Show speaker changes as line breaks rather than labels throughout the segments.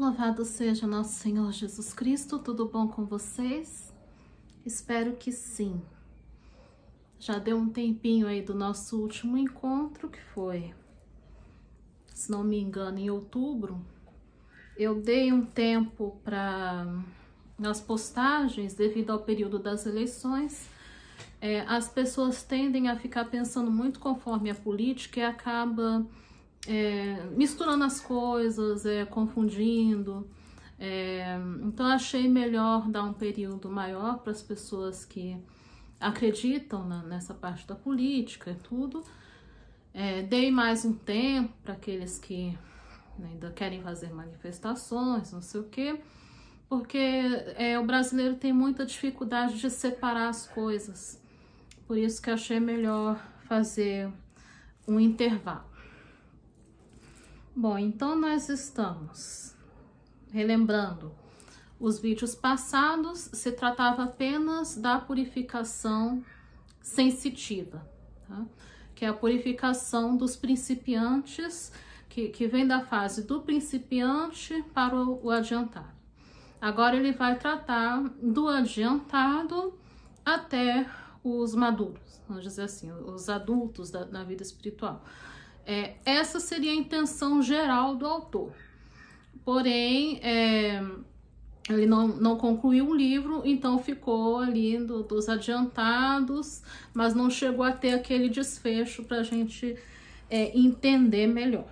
Louvado seja nosso Senhor Jesus Cristo, tudo bom com vocês? Espero que sim. Já deu um tempinho aí do nosso último encontro, que foi, se não me engano, em outubro. Eu dei um tempo para nas postagens devido ao período das eleições. As pessoas tendem a ficar pensando muito conforme a política e acaba misturando as coisas, confundindo. Então achei melhor dar um período maior para as pessoas que acreditam nessa parte da política e tudo. Dei mais um tempo para aqueles que ainda querem fazer manifestações, não sei o quê, porque o brasileiro tem muita dificuldade de separar as coisas. Por isso que achei melhor fazer um intervalo. Bom, então nós estamos relembrando os vídeos passados. Se tratava apenas da purificação sensitiva, tá? Que é a purificação dos principiantes, que vem da fase do principiante para o adiantado. Agora ele vai tratar do adiantado até os maduros, vamos dizer assim, os adultos da vida espiritual. Essa seria a intenção geral do autor. Porém, ele não concluiu o livro, então ficou ali dos adiantados, mas não chegou a ter aquele desfecho para a gente entender melhor.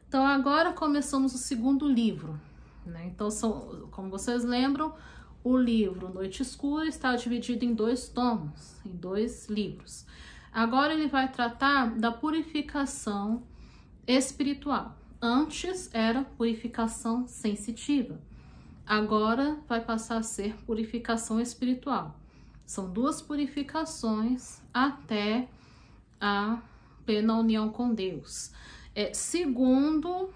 Então, agora começamos o segundo livro, né? Então, como vocês lembram, o livro Noite Escura está dividido em 2 tomos, em 2 livros. Agora ele vai tratar da purificação espiritual. Antes era purificação sensitiva. Agora vai passar a ser purificação espiritual. São 2 purificações até a plena união com Deus. Segundo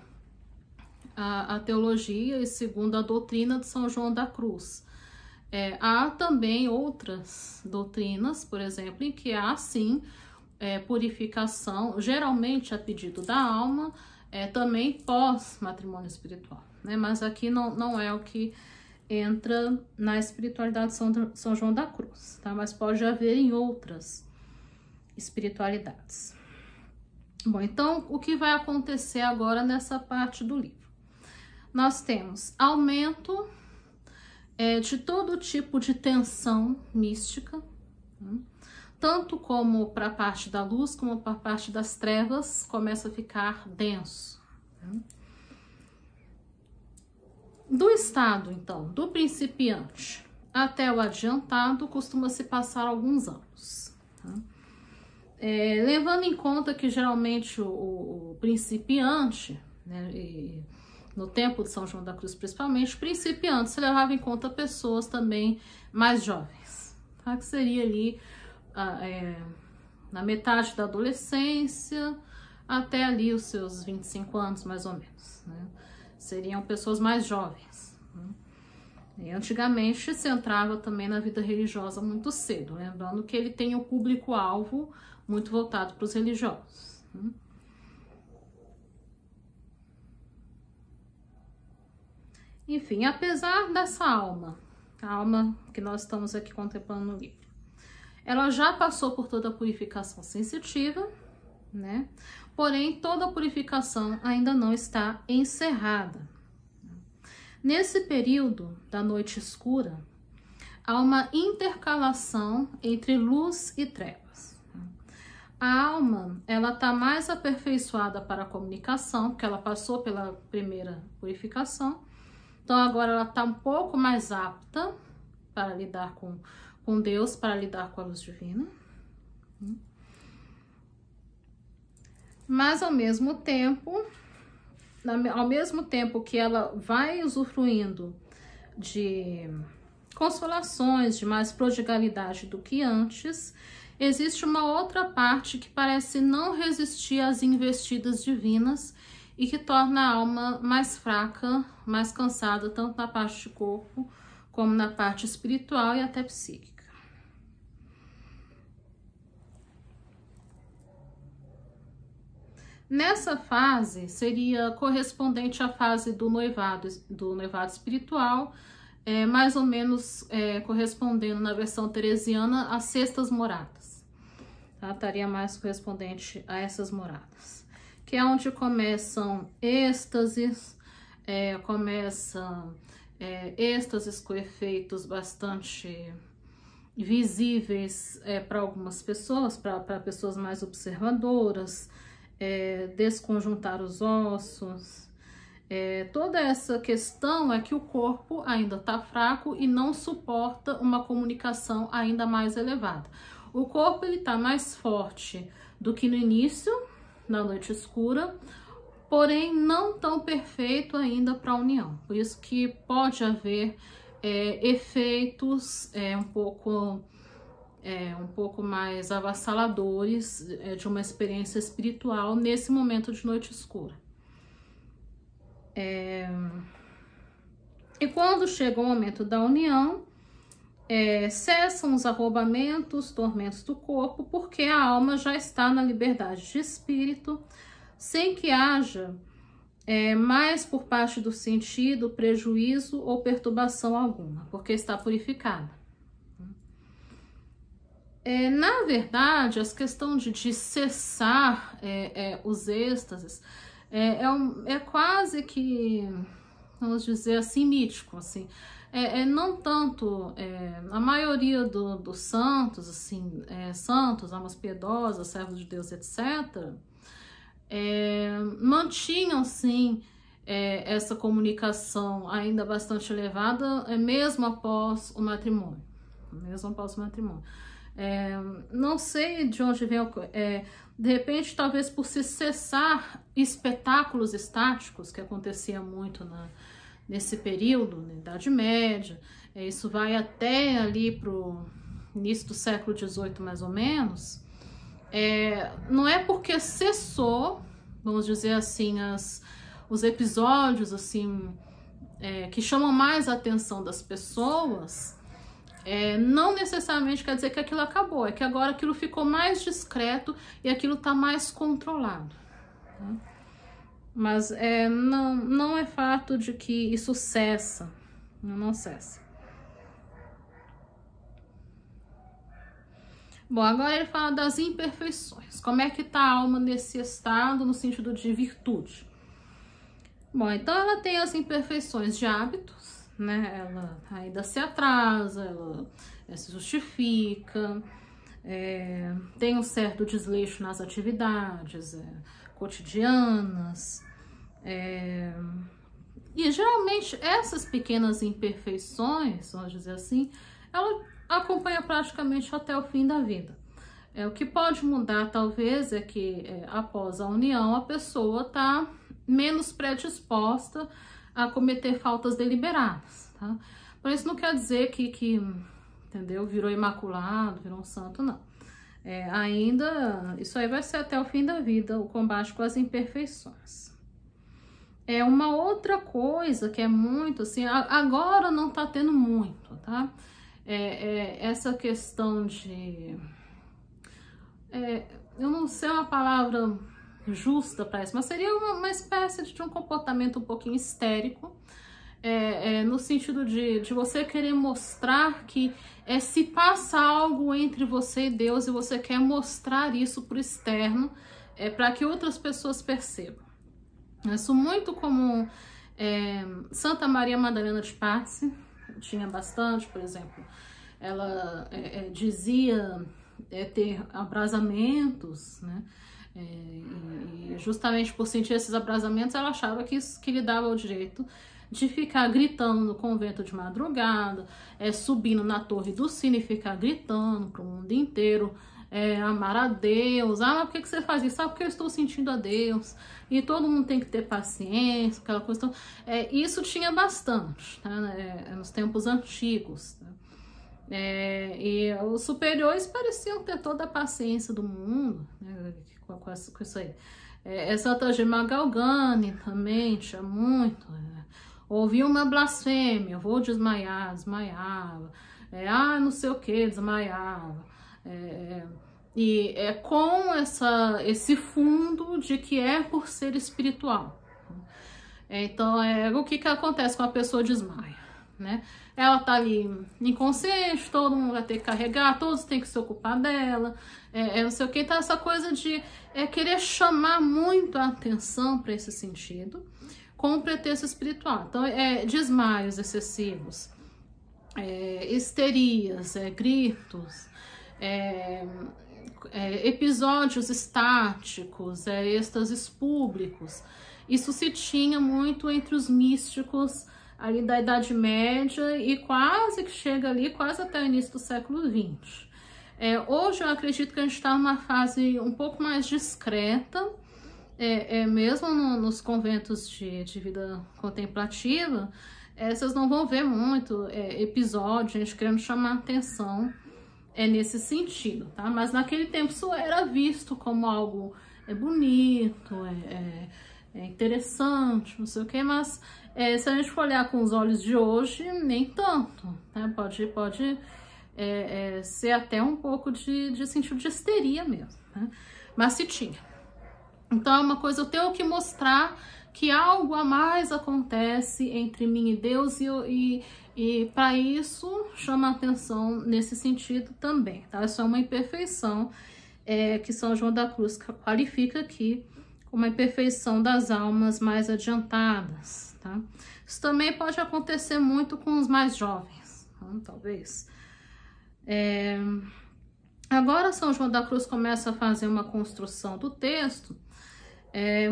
a teologia e segundo a doutrina de São João da Cruz. Há também outras doutrinas, por exemplo, em que há sim purificação, geralmente a pedido da alma, também pós-matrimônio espiritual, né? Mas aqui não é o que entra na espiritualidade de São João da Cruz, tá? Mas pode haver em outras espiritualidades. Bom, então o que vai acontecer agora nessa parte do livro? Nós temos aumento de todo tipo de tensão mística, né? Tanto como para a parte da luz, como para a parte das trevas, começa a ficar denso, né? Do estado, então, do principiante até o adiantado, costuma-se passar alguns anos, né? Levando em conta que geralmente o principiante, né, no tempo de São João da Cruz principalmente, principiantes, se levava em conta pessoas também mais jovens, tá? Que seria ali na metade da adolescência até ali os seus 25 anos, mais ou menos, né? Seriam pessoas mais jovens, né? E antigamente se entrava também na vida religiosa muito cedo, lembrando que ele tem o público-alvo muito voltado para os religiosos, né? Enfim, apesar dessa alma, a alma que nós estamos aqui contemplando no livro, ela já passou por toda a purificação sensitiva, né? Porém, toda a purificação ainda não está encerrada. Nesse período da noite escura, há uma intercalação entre luz e trevas. A alma, ela está mais aperfeiçoada para a comunicação, porque ela passou pela primeira purificação. Então, agora ela está um pouco mais apta para lidar com Deus, para lidar com a luz divina. Mas, ao mesmo tempo que ela vai usufruindo de consolações, de mais prodigalidade do que antes, existe uma outra parte que parece não resistir às investidas divinas e que torna a alma mais fraca, mais cansada, tanto na parte de corpo, como na parte espiritual e até psíquica. Nessa fase seria correspondente à fase do noivado espiritual, mais ou menos correspondendo na versão teresiana às sextas moradas. Tá? Estaria mais correspondente a essas moradas, que é onde começam êxtases, êxtases com efeitos bastante visíveis para algumas pessoas, para pessoas mais observadoras, desconjuntar os ossos. Toda essa questão é que o corpo ainda está fraco e não suporta uma comunicação ainda mais elevada. O corpo está mais forte do que no início, na noite escura, porém não tão perfeito ainda para a união. Por isso que pode haver efeitos um pouco mais avassaladores de uma experiência espiritual nesse momento de noite escura. E quando chega o momento da união, cessam os arrombamentos, tormentos do corpo, porque a alma já está na liberdade de espírito, sem que haja mais por parte do sentido, prejuízo ou perturbação alguma, porque está purificada. Na verdade, essa questão de cessar os êxtases quase que, vamos dizer assim, mítico, assim. Não tanto, a maioria dos santos, assim, santos, almas piedosas, servos de Deus, etc., mantinham, sim, essa comunicação ainda bastante elevada, mesmo após o matrimônio. Não sei de onde vem, de repente, talvez por se cessar espetáculos estáticos, que acontecia muito nesse período, na Idade Média, isso vai até ali para o início do século XVIII, mais ou menos. Não é porque cessou, vamos dizer assim, os episódios assim, que chamam mais a atenção das pessoas, não necessariamente quer dizer que aquilo acabou, é que agora aquilo ficou mais discreto e aquilo está mais controlado. Tá? Mas não é fato de que isso cessa, não cessa. Bom, agora ele fala das imperfeições. Como é que está a alma nesse estado, no sentido de virtude? Bom, então ela tem as imperfeições de hábitos, né? Ela ainda se atrasa, ela se justifica, tem um certo desleixo nas atividades cotidianas, e geralmente essas pequenas imperfeições, vamos dizer assim, ela acompanha praticamente até o fim da vida. O que pode mudar, talvez, é que após a união a pessoa está menos predisposta a cometer faltas deliberadas, tá? Por isso não quer dizer que entendeu, virou imaculado, virou um santo, não. Ainda, isso aí vai ser até o fim da vida, o combate com as imperfeições. Uma outra coisa que é muito, assim, agora não tá tendo muito, tá? Essa questão de... eu não sei uma palavra justa para isso, mas seria uma espécie de um comportamento um pouquinho histérico, no sentido de você querer mostrar que se passa algo entre você e Deus e você quer mostrar isso para o externo, para que outras pessoas percebam. Isso é muito comum. Santa Maria Madalena de Pazzi tinha bastante, por exemplo, ela dizia ter abrasamentos, né? E justamente por sentir esses abrasamentos, ela achava que isso que lhe dava o direito de ficar gritando no convento de madrugada, subindo na torre do sino e ficar gritando para o mundo inteiro, amar a Deus. Mas por que você faz isso? Porque eu estou sentindo a Deus. E todo mundo tem que ter paciência, aquela coisa. Isso tinha bastante, tá? Nos tempos antigos. Tá? E os superiores pareciam ter toda a paciência do mundo, né, com isso aí. Santa Gemma Galgani também tinha muito. Ouvi uma blasfêmia, vou desmaiar, desmaiava. Não sei o que, desmaiava. e é com esse fundo de que é por ser espiritual. Então, o que acontece quando a pessoa desmaia, né? Ela tá ali inconsciente, todo mundo vai ter que carregar, todos têm que se ocupar dela, não sei o que. Então, essa coisa de querer chamar muito a atenção para esse sentido, com o pretexto espiritual. Então, desmaios excessivos, histerias, gritos, episódios estáticos, êxtases públicos. Isso se tinha muito entre os místicos ali da Idade Média e quase que chega ali, quase até o início do século XX. Hoje eu acredito que a gente está numa fase um pouco mais discreta, mesmo nos conventos de vida contemplativa, vocês não vão ver muito episódio, a gente querendo chamar atenção nesse sentido, tá? Mas naquele tempo isso era visto como algo bonito, interessante, não sei o que, mas se a gente for olhar com os olhos de hoje, nem tanto, né? Pode ser até um pouco de sentido de histeria mesmo, né? Mas se tinha. Então é uma coisa, eu tenho que mostrar que algo a mais acontece entre mim e Deus, e para isso chama a atenção nesse sentido também, tá? Isso é uma imperfeição que São João da Cruz qualifica aqui como a imperfeição das almas mais adiantadas, tá? Isso também pode acontecer muito com os mais jovens, talvez. Agora São João da Cruz começa a fazer uma construção do texto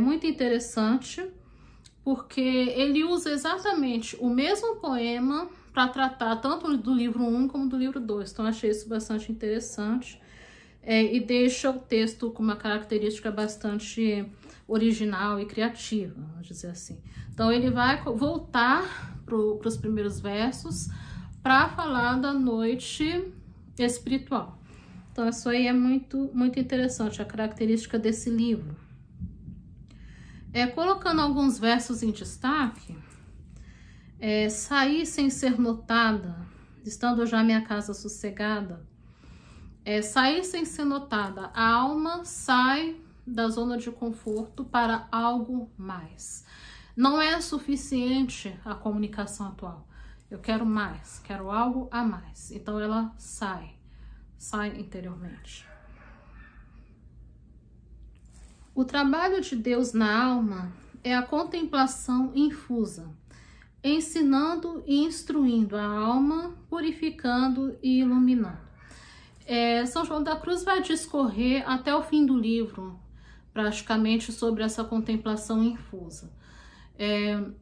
muito interessante, porque ele usa exatamente o mesmo poema para tratar tanto do livro 1 como do livro 2. Então, achei isso bastante interessante. E deixa o texto com uma característica bastante original e criativa, vamos dizer assim. Então, ele vai voltar para os primeiros versos para falar da noite espiritual. Então, isso aí é muito, muito interessante, a característica desse livro. Colocando alguns versos em destaque, saí sem ser notada, estando já minha casa sossegada. Sair sem ser notada, a alma sai da zona de conforto para algo mais. Não é suficiente a comunicação atual. Eu quero mais, quero algo a mais. Então ela sai interiormente. O trabalho de Deus na alma é a contemplação infusa, ensinando e instruindo a alma, purificando e iluminando. São João da Cruz vai discorrer até o fim do livro, praticamente, sobre essa contemplação infusa.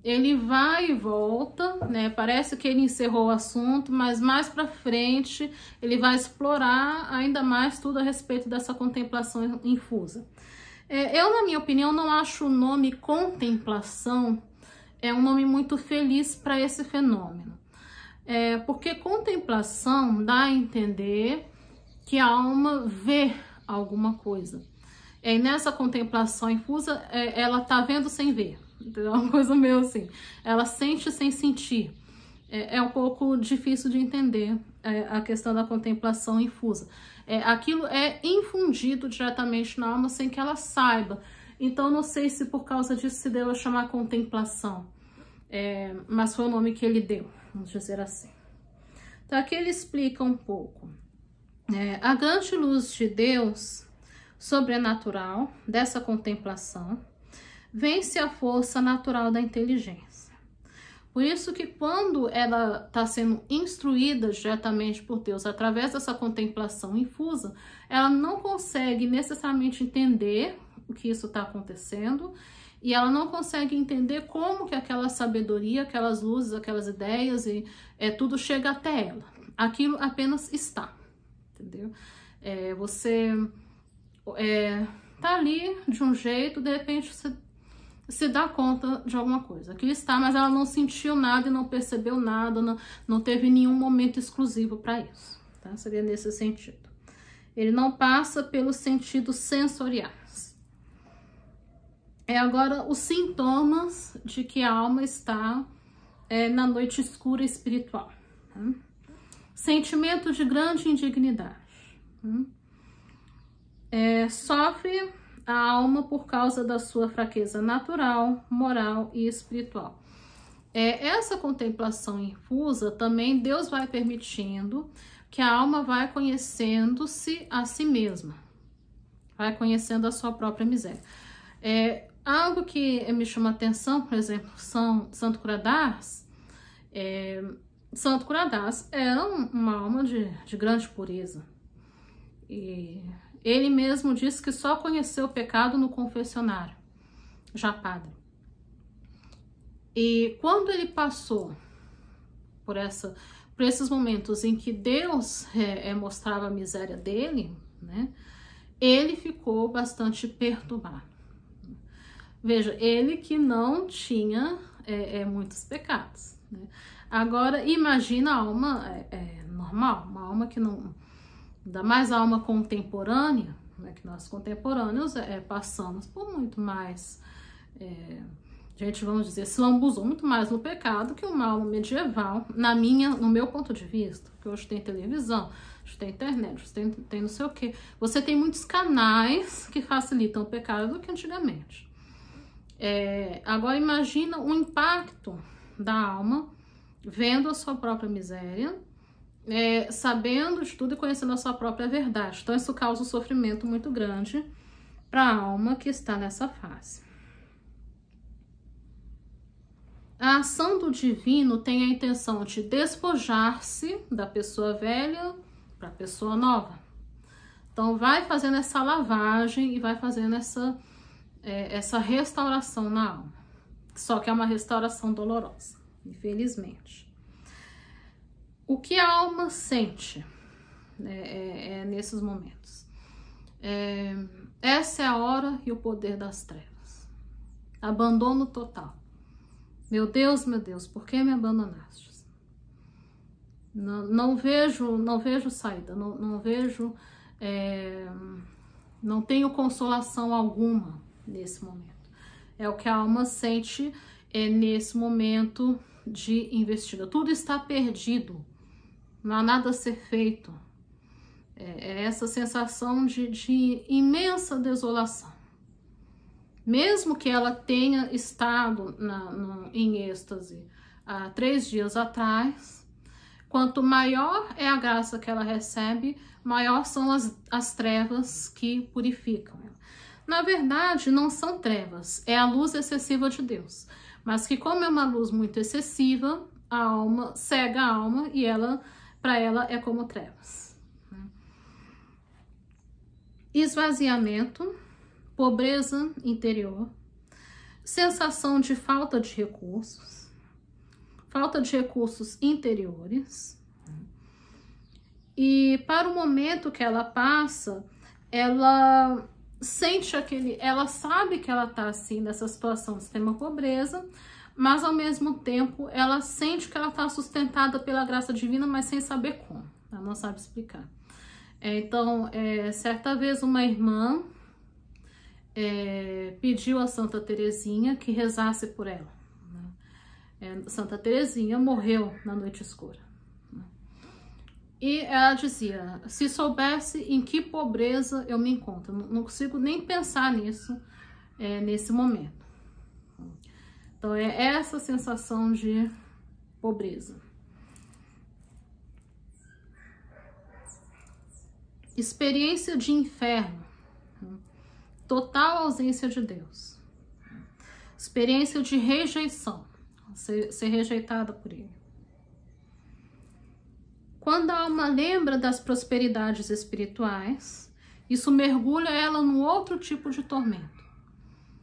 Ele vai e volta, né? Parece que ele encerrou o assunto, mas mais para frente ele vai explorar ainda mais tudo a respeito dessa contemplação infusa. Eu, na minha opinião, não acho o nome contemplação um nome muito feliz para esse fenômeno. Porque contemplação dá a entender que a alma vê alguma coisa. E nessa contemplação infusa, ela tá vendo sem ver. É uma coisa meio assim. Ela sente sem sentir. É um pouco difícil de entender a questão da contemplação infusa. Aquilo é infundido diretamente na alma sem que ela saiba. Então, não sei se por causa disso se deu a chamar contemplação. Mas foi o nome que ele deu, vamos dizer assim. Então, aqui ele explica um pouco. A grande luz de Deus sobrenatural dessa contemplação vence a força natural da inteligência. Por isso que quando ela está sendo instruída diretamente por Deus através dessa contemplação infusa, ela não consegue necessariamente entender o que isso está acontecendo, e ela não consegue entender como que aquela sabedoria, aquelas luzes, aquelas ideias e tudo chega até ela. Aquilo apenas está, entendeu? Você tá ali de um jeito, de repente você se dá conta de alguma coisa. Aquilo está, mas ela não sentiu nada e não percebeu nada, não teve nenhum momento exclusivo para isso, tá? Seria nesse sentido. Ele não passa pelos sentidos sensoriais. Agora os sintomas de que a alma está na noite escura espiritual. Tá? Sentimento de grande indignidade. sofre a alma por causa da sua fraqueza natural, moral e espiritual. Essa contemplação infusa também Deus vai permitindo que a alma vai conhecendo-se a si mesma, vai conhecendo a sua própria miséria. Algo que me chama a atenção, por exemplo, Santo Curadas. Santo Curadas era uma alma de grande pureza. E ele mesmo disse que só conheceu o pecado no confessionário, já padre. E quando ele passou por esses momentos em que Deus mostrava a miséria dele, né, ele ficou bastante perturbado. Veja, ele que não tinha muitos pecados, né? Agora, imagina a alma normal, uma alma que não... Ainda mais a alma contemporânea, né, que nós contemporâneos passamos por muito mais... vamos dizer, se lambuzou muito mais no pecado que uma alma medieval, no meu ponto de vista, porque hoje tem televisão, hoje tem internet, hoje tem não sei o quê. Você tem muitos canais que facilitam o pecado do que antigamente. Agora imagina o impacto da alma vendo a sua própria miséria, sabendo de tudo e conhecendo a sua própria verdade. Então isso causa um sofrimento muito grande para a alma que está nessa fase. A ação do divino tem a intenção de despojar-se da pessoa velha para a pessoa nova. Então vai fazendo essa lavagem e vai fazendo essa restauração na alma. Só que é uma restauração dolorosa, infelizmente. O que a alma sente nesses momentos? Essa é a hora e o poder das trevas. Abandono total. Meu Deus, por que me abandonaste? Não vejo saída, não vejo, não tenho consolação alguma nesse momento. É o que a alma sente nesse momento de investida. Tudo está perdido, não há nada a ser feito. É essa sensação de imensa desolação. Mesmo que ela tenha estado em êxtase há 3 dias atrás, quanto maior é a graça que ela recebe, maior são as trevas que purificam ela. Na verdade, não são trevas, é a luz excessiva de Deus. Mas que como é uma luz muito excessiva, a alma cega a alma e para ela é como trevas. Esvaziamento, pobreza interior, sensação de falta de recursos interiores. E para o momento que ela passa, ela sente ela sabe que ela está assim nessa situação de extrema pobreza, mas ao mesmo tempo ela sente que ela está sustentada pela graça divina, mas sem saber como, ela não sabe explicar. Então, certa vez uma irmã pediu a Santa Teresinha que rezasse por ela, né? Santa Teresinha morreu na noite escura, né? E ela dizia, se soubesse em que pobreza eu me encontro, não consigo nem pensar nisso nesse momento. Então é essa sensação de pobreza. Experiência de inferno, total ausência de Deus. Experiência de rejeição, ser rejeitada por Ele. Quando a alma lembra das prosperidades espirituais, isso mergulha ela num outro tipo de tormento,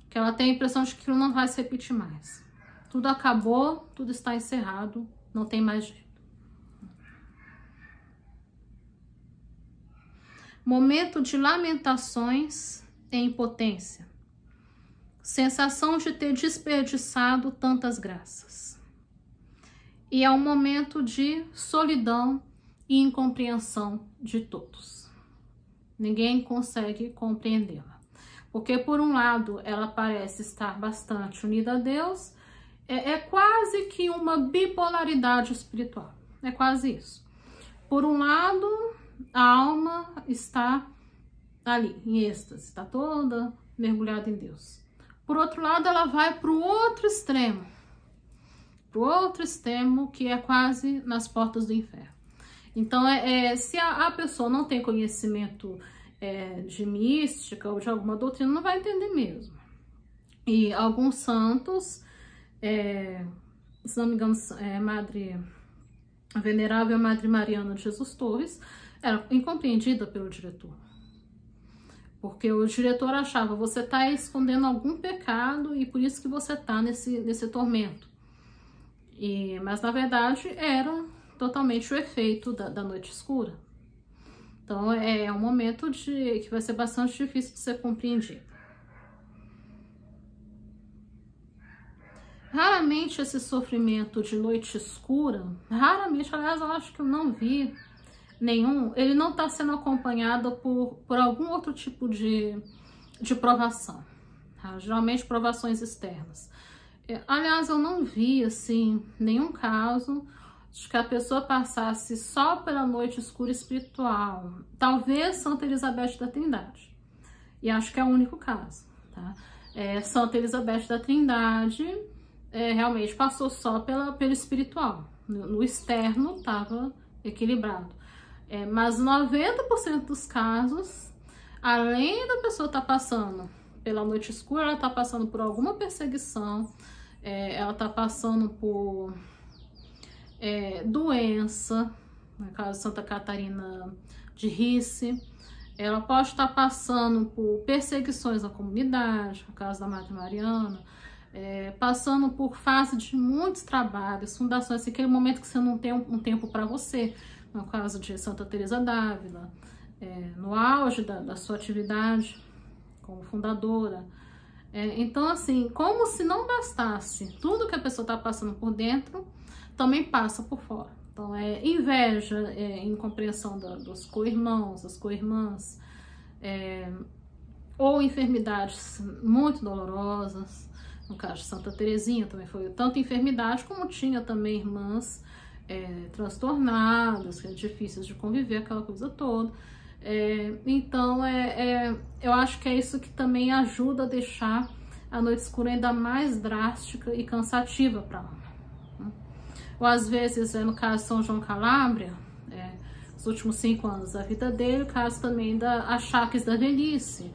que ela tem a impressão de que aquilo não vai se repetir mais. Tudo acabou, tudo está encerrado, não tem mais jeito. Momento de lamentações e impotência. Sensação de ter desperdiçado tantas graças. E é um momento de solidão e incompreensão de todos. Ninguém consegue compreendê-la. Porque, por um lado, ela parece estar bastante unida a Deus, é quase que uma bipolaridade espiritual. É quase isso. Por um lado, a alma está ali, em êxtase, está toda mergulhada em Deus. Por outro lado, ela vai para o outro extremo, que é quase nas portas do inferno. Então, se a pessoa não tem conhecimento de mística ou de alguma doutrina, não vai entender mesmo. E alguns santos, se não me engano, a venerável Madre Mariana de Jesus Torres, era incompreendida pelo diretor. Porque o diretor achava, você está escondendo algum pecado e por isso que você está nesse tormento. Mas, na verdade, era totalmente o efeito da noite escura. Então, é um momento que vai ser bastante difícil de ser compreendido. Raramente esse sofrimento de noite escura, raramente, aliás, eu acho que eu não vi nenhum, ele não está sendo acompanhado por algum outro tipo de provação, tá? Geralmente provações externas. Aliás, eu não vi, assim, nenhum caso de que a pessoa passasse só pela noite escura espiritual. Talvez Santa Elizabeth da Trindade. E acho que é o único caso, tá? Santa Elizabeth da Trindade realmente passou só pelo espiritual. No externo estava equilibrado. Mas 90% dos casos, além da pessoa estar passando pela noite escura, ela está passando por alguma perseguição, ela está passando por doença, no caso de Santa Catarina de Risse, ela pode estar passando por perseguições na comunidade, no caso da Madre Mariana, passando por fase de muitos trabalhos, fundações, aquele momento que você não tem um tempo para você, no caso de Santa Teresa d'Ávila, no auge da sua atividade como fundadora. Então, assim, como se não bastasse tudo que a pessoa está passando por dentro, também passa por fora. Então, inveja, incompreensão dos co-irmãos, das co-irmãs, ou enfermidades muito dolorosas. No caso de Santa Teresinha também foi tanto enfermidade, como tinha também irmãs transtornadas, difíceis de conviver, aquela coisa toda. Então, eu acho que é isso que também ajuda a deixar a noite escura ainda mais drástica e cansativa para a alma. Ou às vezes, no caso de São João Calabria, os últimos 5 anos da vida dele, o caso também da achaques da velhice.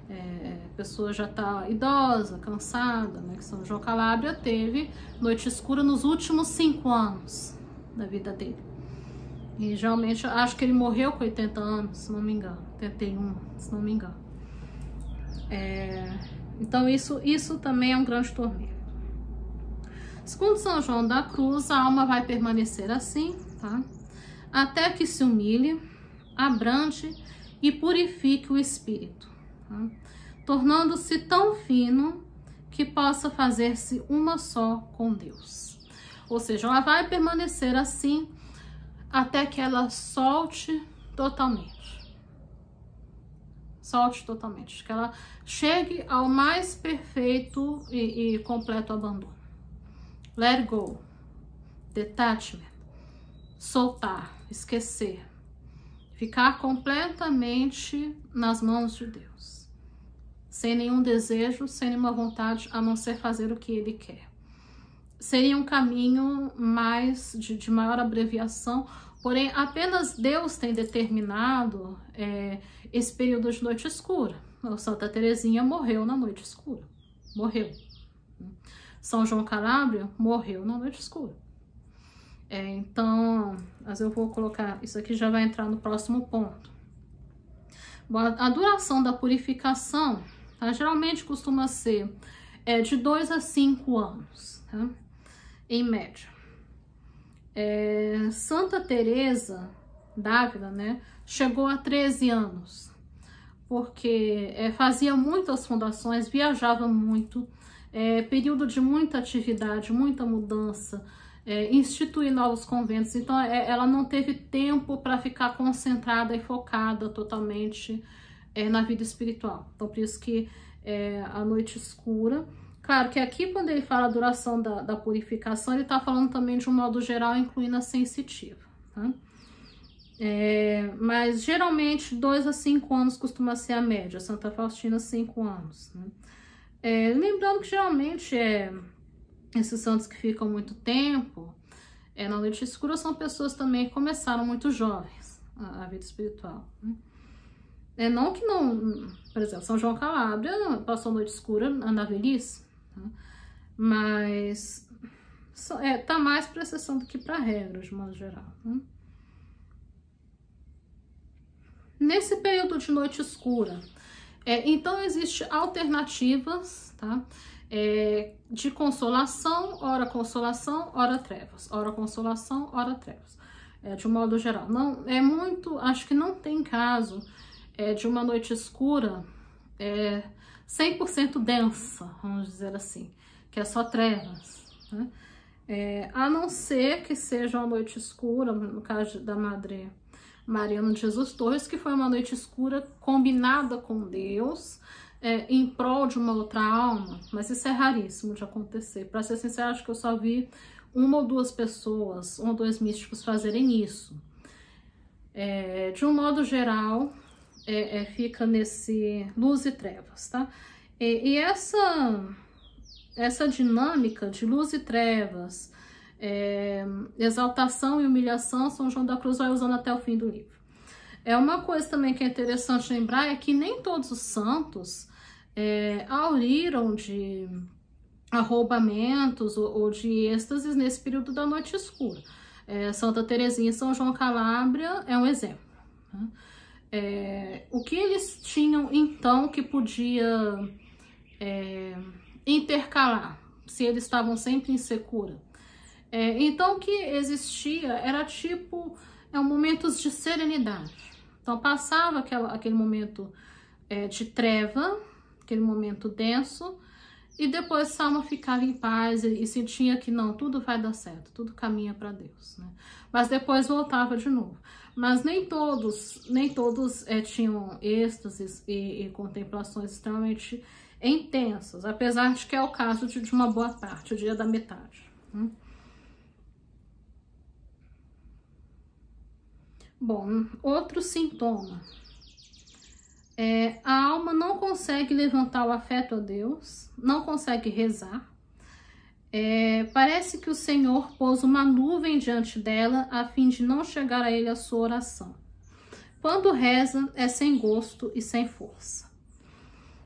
A pessoa já está idosa, cansada, né? Que São João Calabria teve noite escura nos últimos 5 anos da vida dele. E geralmente, acho que ele morreu com 80 anos, se não me engano. 81, se não me engano. Então, isso também é um grande tormento. Segundo São João da Cruz, a alma vai permanecer assim, tá? Até que se humilhe, abrande e purifique o espírito, tá? Tornando-se tão fino que possa fazer-se uma só com Deus. Ou seja, ela vai permanecer assim até que ela solte totalmente. Solte totalmente. Que ela chegue ao mais perfeito e completo abandono. Let go. Detachment. Soltar. Esquecer. Ficar completamente nas mãos de Deus. Sem nenhum desejo, sem nenhuma vontade, a não ser fazer o que Ele quer. Seria um caminho mais de maior abreviação, porém apenas Deus tem determinado esse período de noite escura. Santa Teresinha morreu na noite escura, morreu. São João Calabria morreu na noite escura. Então, mas eu vou colocar, isso aqui já vai entrar no próximo ponto. Bom, a duração da purificação, tá, geralmente costuma ser de 2 a 5 anos, tá? Em média. Santa Teresa d'Ávila, né, chegou a 13 anos, porque fazia muitas fundações, viajava muito, período de muita atividade, muita mudança, instituir novos conventos, então ela não teve tempo para ficar concentrada e focada totalmente na vida espiritual. Então, por isso que a noite escura. Claro que aqui, quando ele fala a duração da purificação, ele está falando também de um modo geral, incluindo a sensitiva, tá? Mas geralmente 2 a 5 anos costuma ser a média. Santa Faustina, 5 anos, né? Lembrando que geralmente esses santos que ficam muito tempo na noite escura são pessoas também que começaram muito jovens a vida espiritual, né? Não que não, por exemplo, São João Calabria passou a noite escura na velhice, né? Mas tá mais para exceção do que para regra, de modo geral, né? Nesse período de noite escura, então existe alternativas, tá? De consolação, ora trevas, ora consolação, ora trevas, de um modo geral. Não é muito, acho que não tem caso de uma noite escura 100% densa, vamos dizer assim, que é só trevas, né? A não ser que seja uma noite escura, no caso da Madre Mariana de Jesus Torres, que foi uma noite escura combinada com Deus, em prol de uma outra alma, mas isso é raríssimo de acontecer. Para ser sincero, acho que eu só vi 1 ou 2 pessoas, 1 ou 2 místicos fazerem isso. De um modo geral, fica nesse luz e trevas, tá? E essa dinâmica de luz e trevas, exaltação e humilhação, São João da Cruz vai usando até o fim do livro. Uma coisa também que é interessante lembrar é que nem todos os santos auriram de arroubamentos ou de êxtases nesse período da noite escura. Santa Teresinha e São João Calabria é um exemplo, né? O que eles tinham então que podia intercalar, se eles estavam sempre em secura? Então o que existia era tipo momentos de serenidade. Então passava aquele momento de treva, aquele momento denso, e depois a alma ficava em paz e sentia que não, tudo vai dar certo, tudo caminha para Deus, né? Mas depois voltava de novo. Mas nem todos tinham êxtases e contemplações extremamente intensas, apesar de que é o caso de uma boa parte, o dia da metade, né? Bom, outro sintoma. A alma não consegue levantar o afeto a Deus, não consegue rezar. Parece que o Senhor pôs uma nuvem diante dela a fim de não chegar a ele a sua oração. Quando reza, é sem gosto e sem força.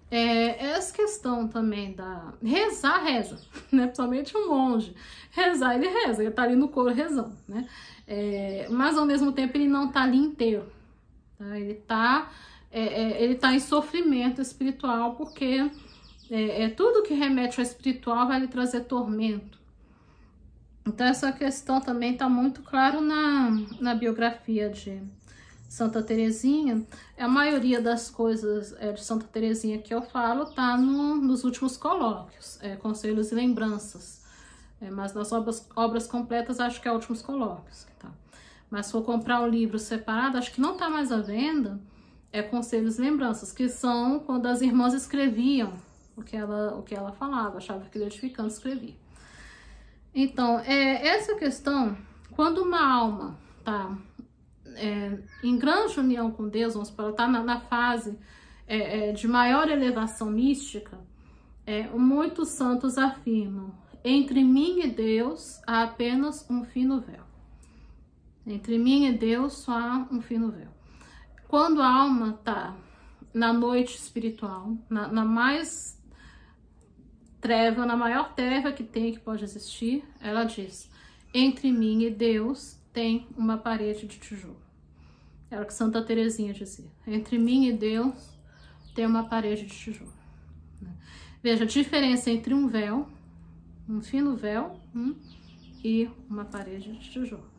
Essa questão também reza, né? Principalmente um monge. Rezar, ele reza, ele tá ali no coro rezando, né? Mas ao mesmo tempo ele não tá ali inteiro, tá? Ele tá em sofrimento espiritual, porque tudo que remete ao espiritual vai lhe trazer tormento. Então essa questão também tá muito claro na biografia de Santa Teresinha. A maioria das coisas de Santa Teresinha que eu falo tá nos últimos colóquios, Conselhos e Lembranças. Mas nas obras completas acho que é Últimos Colóquios, tá? Mas se for comprar o livro separado, acho que não tá mais à venda, Conselhos e Lembranças, que são quando as irmãs escreviam o que ela falava, achava que o edificante escrevia. Então, essa questão, quando uma alma tá em grande união com Deus, vamos supor, ela tá na fase de maior elevação mística, muitos santos afirmam: entre mim e Deus há apenas um fino véu. Entre mim e Deus só há um fino véu. Quando a alma está na noite espiritual, na mais treva, na maior treva que pode existir, ela diz: entre mim e Deus tem uma parede de tijolo. Era o que Santa Teresinha dizia: entre mim e Deus tem uma parede de tijolo. Veja a diferença entre um véu, um fino véu, e uma parede de tijolo.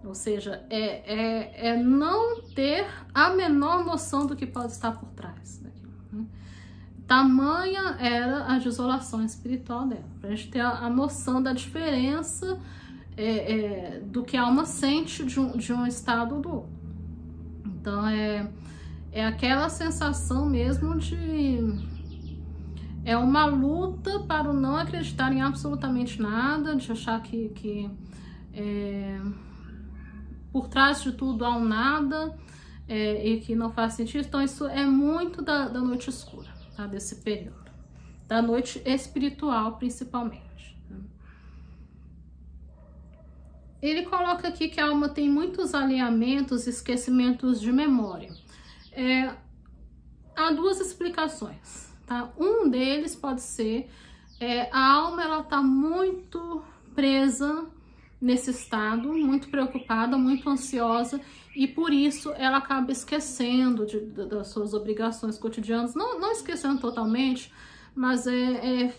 Ou seja, não ter a menor noção do que pode estar por trás daquilo, né? Tamanha era a desolação espiritual dela, para a gente ter a noção da diferença do que a alma sente de um estado do outro. Então, aquela sensação mesmo de... É uma luta para o não acreditar em absolutamente nada, de achar que por trás de tudo há um nada e que não faz sentido. Então isso é muito da noite escura, tá? Desse período, da noite espiritual principalmente. Ele coloca aqui que a alma tem muitos alinhamentos, esquecimentos de memória. Há duas explicações, tá? Um deles pode ser a alma, ela tá muito presa nesse estado, muito preocupada, muito ansiosa, e por isso ela acaba esquecendo das suas obrigações cotidianas, não esquecendo totalmente, mas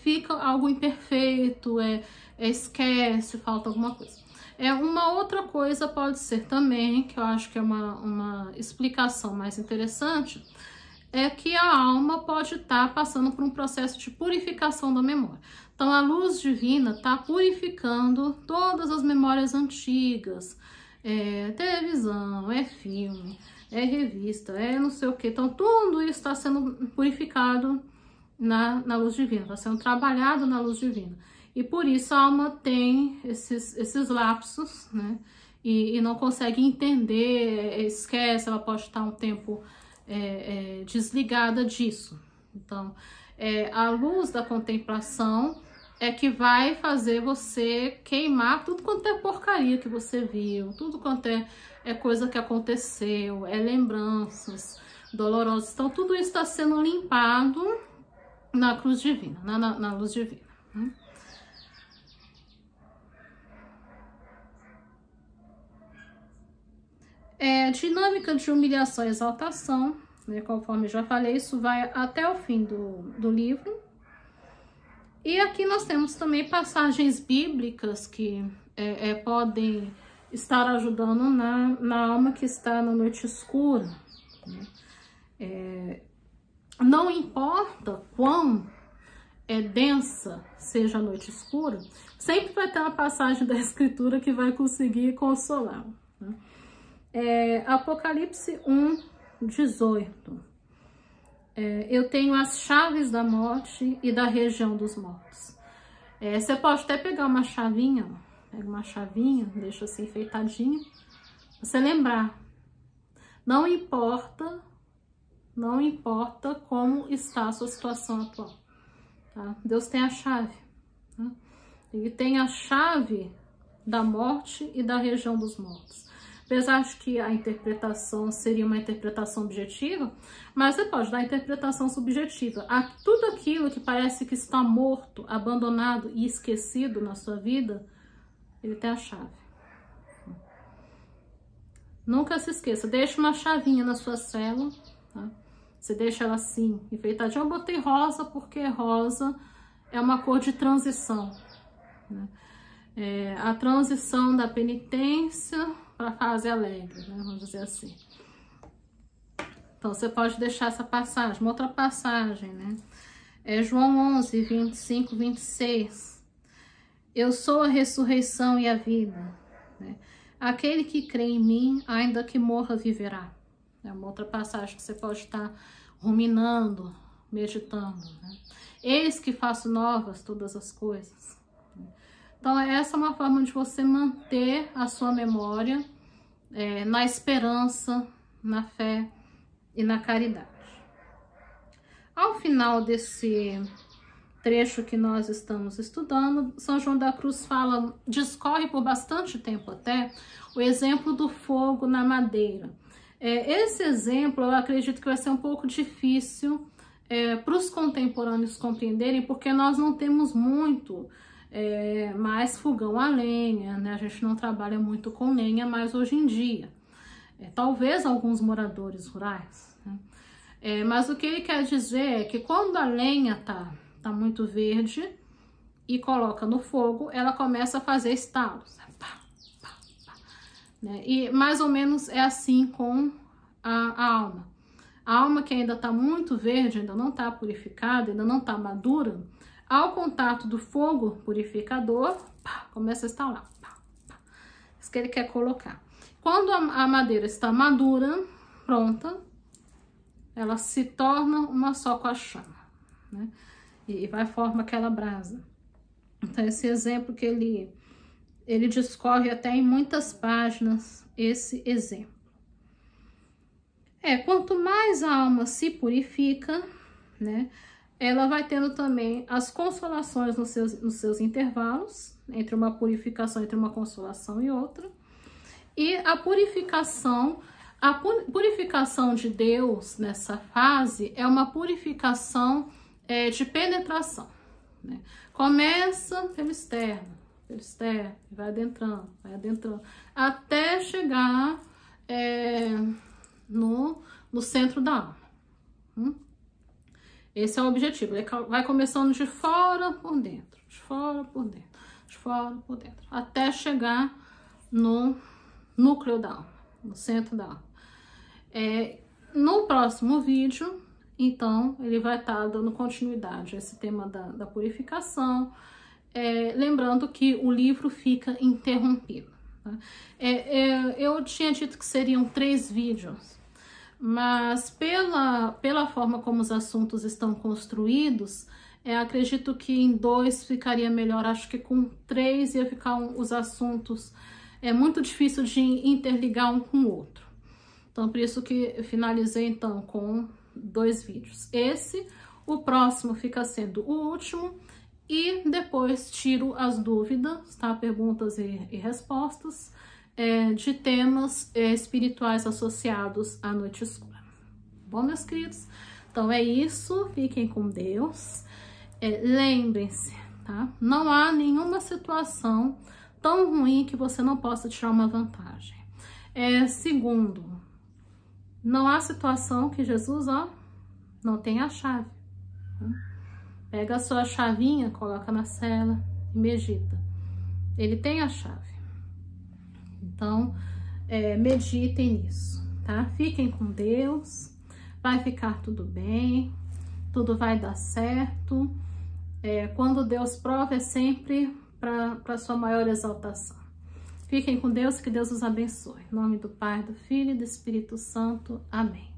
fica algo imperfeito, esquece, falta alguma coisa. Uma outra coisa pode ser também, que eu acho que é uma explicação mais interessante, é que a alma pode estar passando por um processo de purificação da memória. Então, a luz divina está purificando todas as memórias antigas, televisão, filme, revista, não sei o que. Então, tudo isso está sendo purificado na luz divina, está sendo trabalhado na luz divina. E por isso a alma tem esses lapsos, né? E não consegue entender, esquece, ela pode estar um tempo desligada disso. Então, a luz da contemplação é que vai fazer você queimar tudo quanto é porcaria que você viu, tudo quanto é coisa que aconteceu, lembranças dolorosas. Então, tudo isso está sendo limpado na cruz divina, na luz divina. Dinâmica de humilhação e exaltação, né, conforme já falei, isso vai até o fim do livro. E aqui nós temos também passagens bíblicas que podem estar ajudando na alma que está na noite escura. Não importa quão densa seja a noite escura, sempre vai ter uma passagem da Escritura que vai conseguir consolar. Né? Apocalipse 1:18. Eu tenho as chaves da morte e da região dos mortos. Você pode até pegar uma chavinha, pega uma chavinha, deixa assim enfeitadinha, você lembrar. Não importa como está a sua situação atual. Tá? Deus tem a chave. Tá? Ele tem a chave da morte e da região dos mortos. Apesar de que a interpretação seria uma interpretação objetiva, mas você pode dar a interpretação subjetiva. Tudo aquilo que parece que está morto, abandonado e esquecido na sua vida, ele tem a chave. Nunca se esqueça, deixa uma chavinha na sua célula, tá? Você deixa ela assim, enfeitadinha. Eu botei rosa porque rosa é uma cor de transição, né? A transição da penitência para a fase alegre, né? Vamos dizer assim. Então, você pode deixar essa passagem. Uma outra passagem, né? João 11:25-26. Eu sou a ressurreição e a vida, né? Aquele que crê em mim, ainda que morra, viverá. É uma outra passagem que você pode estar ruminando, meditando, né? Eis que faço novas todas as coisas. Então, essa é uma forma de você manter a sua memória na esperança, na fé e na caridade. Ao final desse trecho que nós estamos estudando, São João da Cruz discorre por bastante tempo até, o exemplo do fogo na madeira. Esse exemplo, eu acredito que vai ser um pouco difícil para os contemporâneos compreenderem, porque nós não temos muito mais fogão a lenha, né? A gente não trabalha muito com lenha mais hoje em dia. Talvez alguns moradores rurais, né? Mas o que ele quer dizer é que quando a lenha tá muito verde e coloca no fogo, ela começa a fazer estalos. Pá, pá, pá, né? E mais ou menos é assim com a alma. A alma que ainda está muito verde, ainda não está purificada, ainda não está madura, ao contato do fogo purificador, pá, começa a estalar. Pá, pá. Isso que ele quer colocar. Quando a madeira está madura, pronta, ela se torna uma só com a chama, né? E vai formar aquela brasa. Então, esse exemplo que ele ele discorre até em muitas páginas esse exemplo. Quanto mais a alma se purifica, né, ela vai tendo também as consolações nos seus intervalos, entre uma purificação, entre uma consolação e outra. E a purificação de Deus nessa fase é uma purificação de penetração, né? Começa pelo externo, vai adentrando, até chegar no centro da alma. Esse é o objetivo. Ele vai começando de fora por dentro, de fora por dentro, de fora por dentro, até chegar no núcleo da alma, no centro da alma. No próximo vídeo, então, ele vai estar dando continuidade a esse tema da purificação, lembrando que o livro fica interrompido, tá? Eu tinha dito que seriam 3 vídeos, mas pela forma como os assuntos estão construídos, acredito que em 2 ficaria melhor. Acho que com 3 ia ficar os assuntos muito difícil de interligar um com o outro. Então, por isso que eu finalizei então com 2 vídeos. O próximo fica sendo o último, e depois tiro as dúvidas, tá? Perguntas e respostas de temas espirituais associados à noite escura. Bom, meus queridos? Então é isso, fiquem com Deus. Lembrem-se, tá? Não há nenhuma situação tão ruim que você não possa tirar uma vantagem. Segundo, não há situação que Jesus, não tem a chave. Pega a sua chavinha, coloca na cela e medita. Ele tem a chave. Então, meditem nisso, tá? Fiquem com Deus, vai ficar tudo bem, tudo vai dar certo. Quando Deus prova, é sempre para sua maior exaltação. Fiquem com Deus, que Deus os abençoe. Em nome do Pai, do Filho e do Espírito Santo. Amém.